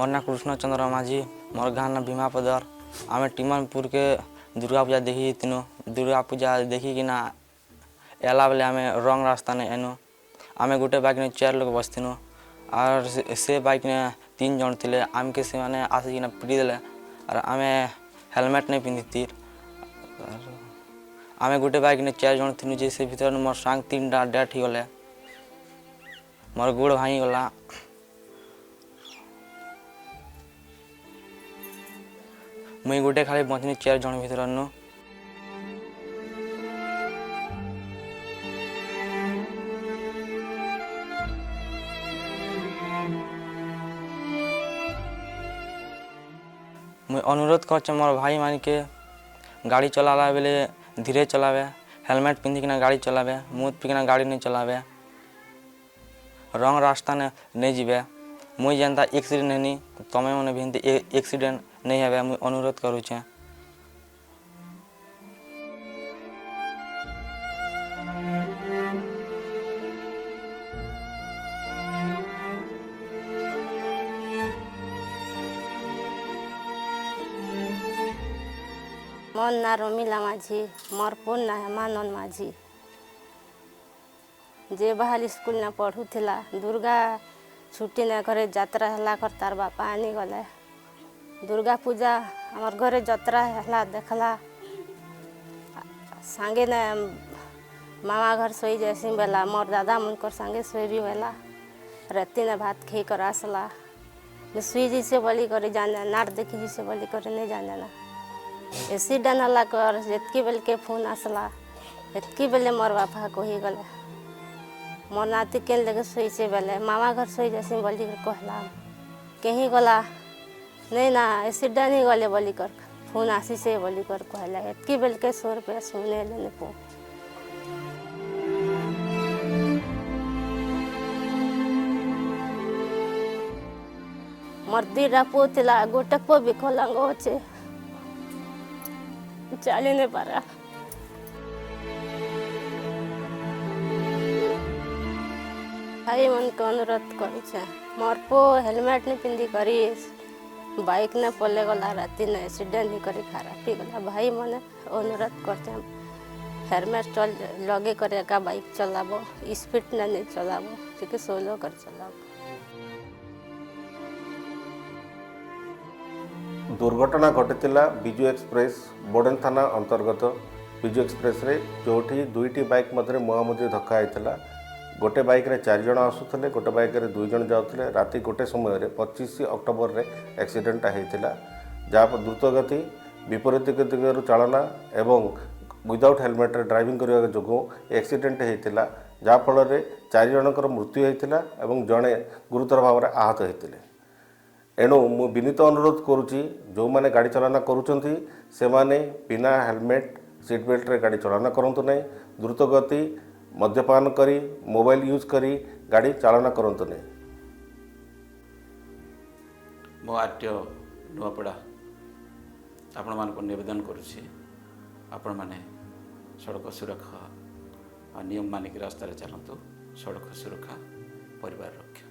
मोर ना कृष्णचंद्र माझी मोर गाँव ना भीमापदर आम टीमनपुर के दुर्गा पूजा देखी तीनों दुर्गा पूजा देखी कि ना एला बेले आम रंग रास्ता ने एनु आम गोटे बाइक ने 4 लोग बसतीनु और से बाइक ने 3 जन थे आमके से मैंने आसिक पिटी देले और आम हेलमेट नहीं पिंधि आम गोटे बाइक ने 4 जन थी जे से भीतर मोर सांग 3टा डेथ हो गले मोर गोड़ भांगी गला मुई गोटे खाली बचनी 4 जन भीतर नु मुई अनुरोध कर मोर भाई मान के गाड़ी चलाला बेले धीरे चलावे हेलमेट पिंधिकिना गाड़ी चलावे मुँह पिकिना गाड़ी नहीं चलावे रंग रास्ता ने नहीं जीवे मुई जनता एक्सीडेंट नहीं तमें मैंने भी एक्सीडेंट नहीं है मुई अनुरोध करूँ छे। मोर ना रमीला माझी मोर पुन ना हेमानंद माझी जे बहाल स्कूल ना पढ़ुला दुर्गा छुट्टी ना घरे यात्रा है तार बापा आनी गले दुर्गा पूजा आमर घरे यात्रा है देखला सांगे ना मामा घर सोई जैसी बेला मोर दादा मुनकर सांगे सोई भी बेला राती ने भात खी कर आसला सुई जी से बोली करे जाने नाट देखी जी से बोली करे नहीं जाने ना एक्सीडेंट हला कर एतकी बेल के फोन आसला एतकी बेले मोर बापा कही गले मोर नाती के लगे सोई से बेले मामा घर सोई जैसे बोली कर कहला कहीं गला नहीं ना एक्सीडेंट ही गले बोली कर फोन आसी से बोली कर कहला एतकी बेल के 100 रुपया सुने लेने पो मोर दीरा पोतला गोटक पो विकलांग होचे चली नहीं पारा भाई मन को अनुरोध कर मोर पो हेलमेट नहीं पिंधि करी बाइक ने पले गला राती ने एक्सीडेंट नहीं करी खराब ही गला भाई मन अनुरोध करते हेलमेट चल लगे करे का बाइक चलाबो स्पीड ने नहीं चलाबो ठीक सोलो कर चलाबो। दुर्घटना घटीला विजु एक्सप्रेस बोडेन थाना अंतर्गत विजु एक्सप्रेस रे जोठी 2टी बाइक मध्य मुहांमुही धक्का होता गोटे बाइक रे 4 जन आसुले गोटे बाइक रे 2 जन जाते राति गोटे समय 25 अक्टोबर रे एक्सीडेंट होता जहाँ द्रुत गति विपरीत दिगरू चालना एवं विदाउट हेलमेट ड्राइविंग करने जो एक्सीडेंट होता जहाँफल 4 जनकर मृत्यु होता और जड़े गुरुतर भाव में आहत होते एणु मु विनीत अनुरोध करुच्ची जो मैंने गाड़ी चलाना करुँचे से माने बिना हेलमेट सीट बेल्ट रे गाड़ी चलाना करंतु नहीं द्रुत गति मद्यपान करी मोबाइल यूज करी गाड़ी चालना करंतु नहीं। मो आरटीओ नुआपड़ा आपण मान को निवेदन करुच्ची आपण माने सड़क सुरक्षा और नियम मानिक रास्ता चलतु सड़क सुरक्षा परिवार रक्षा।